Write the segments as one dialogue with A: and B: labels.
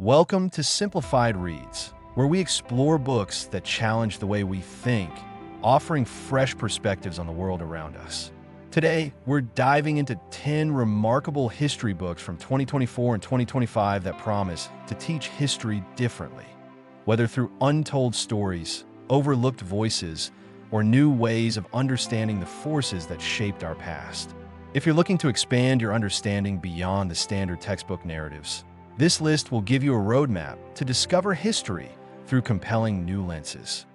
A: Welcome to Simplified Reads, where we explore books that challenge the way we think, offering fresh perspectives on the world around us. Today, we're diving into 10 remarkable history books from 2024 and 2025 that promise to teach history differently. Whether through untold stories, overlooked voices, or new ways of understanding the forces that shaped our past. If you're looking to expand your understanding beyond the standard textbook narratives, this list will give you a roadmap to discover history through compelling new lenses.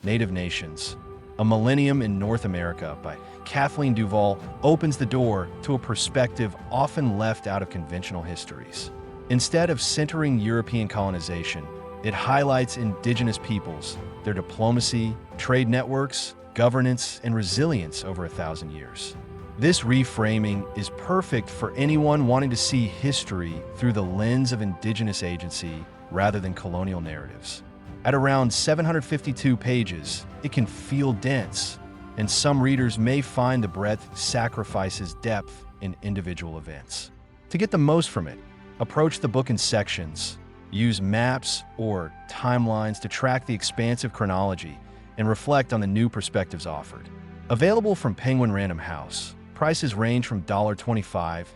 A: Native Nations: A Millennium in North America by Kathleen DuVal opens the door to a perspective often left out of conventional histories. Instead of centering European colonization, it highlights Indigenous peoples, their diplomacy, trade networks, governance, and resilience over 1,000 years. This reframing is perfect for anyone wanting to see history through the lens of Indigenous agency rather than colonial narratives. At around 752 pages, it can feel dense, and some readers may find the breadth sacrifices depth in individual events. To get the most from it, approach the book in sections, use maps or timelines to track the expansive chronology, and reflect on the new perspectives offered. Available from Penguin Random House, prices range from $25,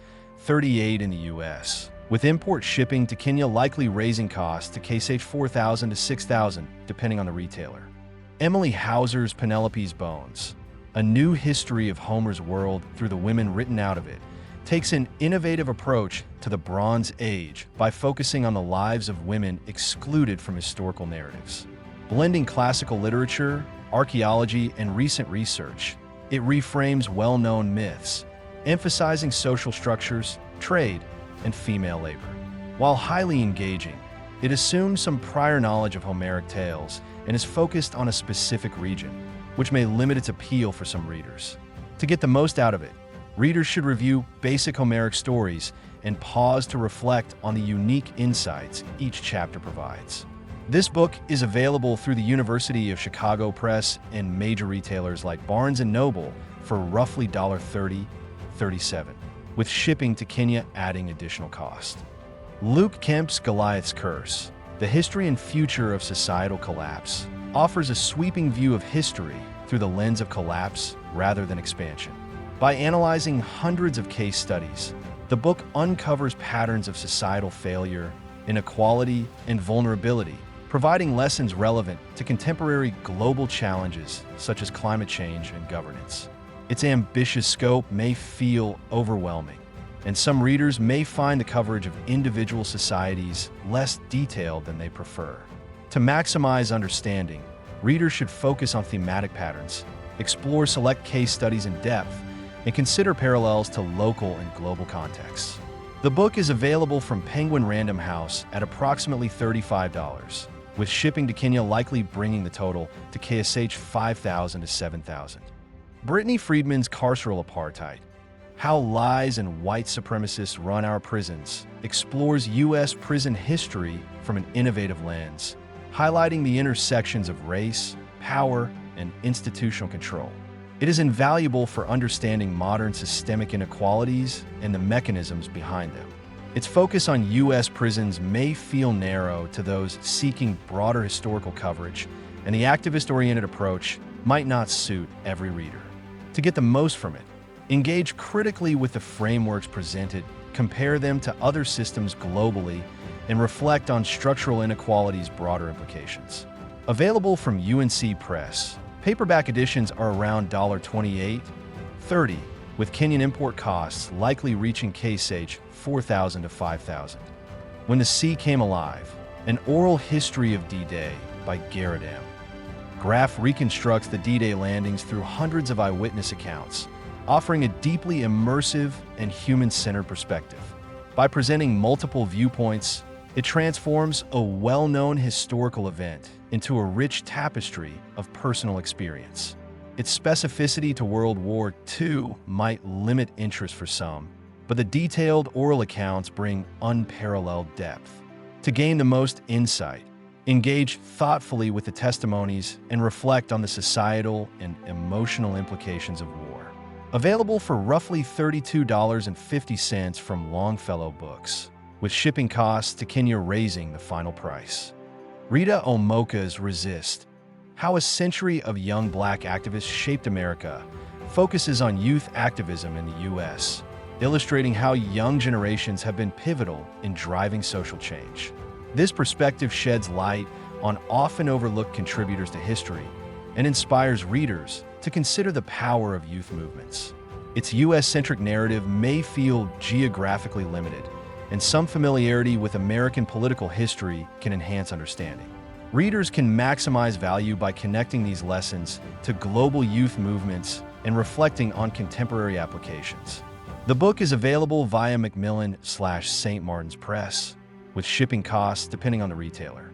A: $38 in the US, with import shipping to Kenya likely raising costs to KSH $4,000 to $6,000, depending on the retailer. Emily Hauser's Penelope's Bones, a new history of Homer's world through the women written out of it, takes an innovative approach to the Bronze Age by focusing on the lives of women excluded from historical narratives. Blending classical literature, archaeology, and recent research, it reframes well-known myths, emphasizing social structures, trade, and female labor. While highly engaging, it assumes some prior knowledge of Homeric tales and is focused on a specific region, which may limit its appeal for some readers. To get the most out of it, readers should review basic Homeric stories and pause to reflect on the unique insights each chapter provides. This book is available through the University of Chicago Press and major retailers like Barnes & Noble for roughly $30, $37, with shipping to Kenya adding additional cost. Luke Kemp's Goliath's Curse: The History and Future of Societal Collapse offers a sweeping view of history through the lens of collapse rather than expansion. By analyzing hundreds of case studies, the book uncovers patterns of societal failure, inequality, and vulnerability, providing lessons relevant to contemporary global challenges such as climate change and governance. Its ambitious scope may feel overwhelming, and some readers may find the coverage of individual societies less detailed than they prefer. To maximize understanding, readers should focus on thematic patterns, explore select case studies in depth, and consider parallels to local and global contexts. The book is available from Penguin Random House at approximately $35, with shipping to Kenya likely bringing the total to KSH $5,000 to $7,000. Brittany Friedman's Carceral Apartheid: How Lies and White Supremacists Run Our Prisons explores U.S. prison history from an innovative lens, highlighting the intersections of race, power, and institutional control. It is invaluable for understanding modern systemic inequalities and the mechanisms behind them. Its focus on U.S. prisons may feel narrow to those seeking broader historical coverage, and the activist-oriented approach might not suit every reader. To get the most from it, engage critically with the frameworks presented, compare them to other systems globally, and reflect on structural inequalities' broader implications. Available from UNC Press, paperback editions are around $28, $30, with Kenyan import costs likely reaching KSH $4,000 to $5,000. When the Sea Came Alive: An Oral History of D-Day by Garrett M. Graff reconstructs the D-Day landings through hundreds of eyewitness accounts, offering a deeply immersive and human-centered perspective. By presenting multiple viewpoints, it transforms a well-known historical event into a rich tapestry of personal experience. Its specificity to World War II might limit interest for some, but the detailed oral accounts bring unparalleled depth. To gain the most insight, engage thoughtfully with the testimonies and reflect on the societal and emotional implications of war. Available for roughly $32.50 from Longfellow Books. with shipping costs to Kenya raising the final price. Rita Omoka's Resist: How a Century of Young Black Activists Shaped America focuses on youth activism in the U.S., illustrating how young generations have been pivotal in driving social change. This perspective sheds light on often overlooked contributors to history and inspires readers to consider the power of youth movements. Its U.S.-centric narrative may feel geographically limited, and some familiarity with American political history can enhance understanding. Readers can maximize value by connecting these lessons to global youth movements and reflecting on contemporary applications. The book is available via Macmillan/St. Martin's Press, with shipping costs depending on the retailer.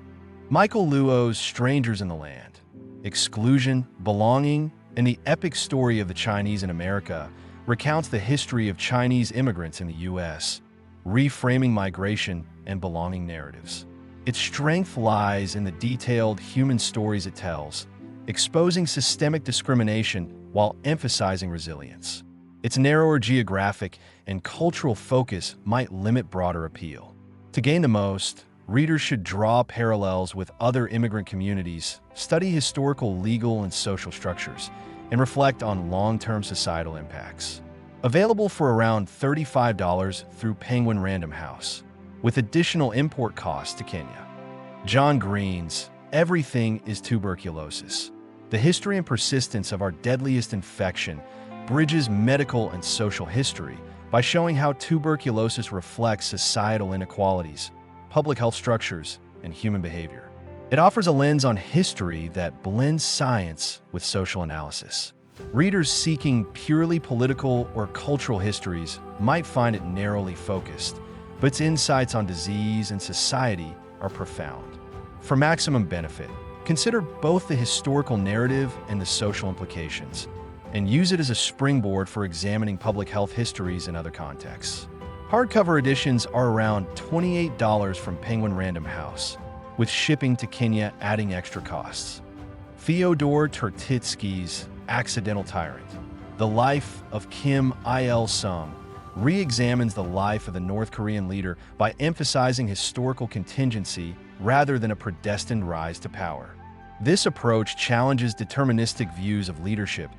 A: Michael Luo's Strangers in the Land: Exclusion, Belonging, and the Epic Story of the Chinese in America recounts the history of Chinese immigrants in the U.S., reframing migration and belonging narratives. Its strength lies in the detailed human stories it tells, exposing systemic discrimination while emphasizing resilience. Its narrower geographic and cultural focus might limit broader appeal. To gain the most, readers should draw parallels with other immigrant communities, study historical, legal, and social structures, and reflect on long-term societal impacts. Available for around $35 through Penguin Random House, with additional import costs to Kenya. John Green's Everything is Tuberculosis: The History and Persistence of Our Deadliest Infection bridges medical and social history by showing how tuberculosis reflects societal inequalities, public health structures, and human behavior. It offers a lens on history that blends science with social analysis. Readers seeking purely political or cultural histories might find it narrowly focused, but its insights on disease and society are profound. For maximum benefit, consider both the historical narrative and the social implications, and use it as a springboard for examining public health histories in other contexts. Hardcover editions are around $28 from Penguin Random House, with shipping to Kenya adding extra costs. Fyodor Tertitsky's Accidental Tyrant: The Life of Kim Il-sung re-examines the life of the North Korean leader by emphasizing historical contingency rather than a predestined rise to power. This approach challenges deterministic views of leadership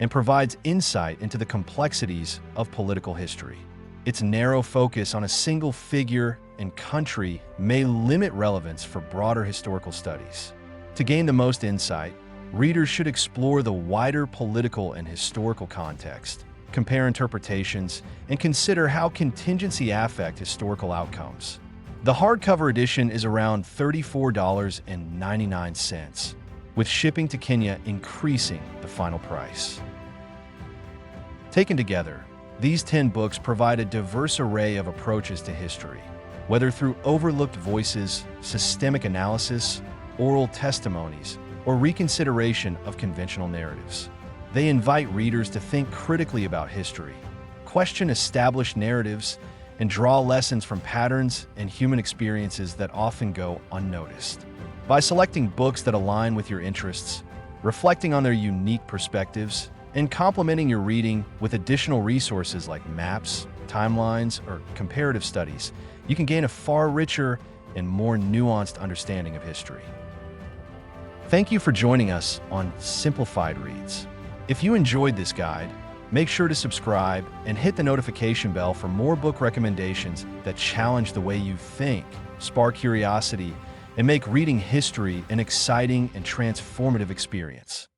A: and provides insight into the complexities of political history. Its narrow focus on a single figure and country may limit relevance for broader historical studies. To gain the most insight, readers should explore the wider political and historical context, compare interpretations, and consider how contingency affect historical outcomes. The hardcover edition is around $34.99, with shipping to Kenya increasing the final price. Taken together, these 10 books provide a diverse array of approaches to history, whether through overlooked voices, systemic analysis, oral testimonies, or reconsideration of conventional narratives. They invite readers to think critically about history, question established narratives, and draw lessons from patterns and human experiences that often go unnoticed. By selecting books that align with your interests, reflecting on their unique perspectives, and complementing your reading with additional resources like maps, timelines, or comparative studies, you can gain a far richer and more nuanced understanding of history. Thank you for joining us on Simplified Reads. If you enjoyed this guide, make sure to subscribe and hit the notification bell for more book recommendations that challenge the way you think, spark curiosity, and make reading history an exciting and transformative experience.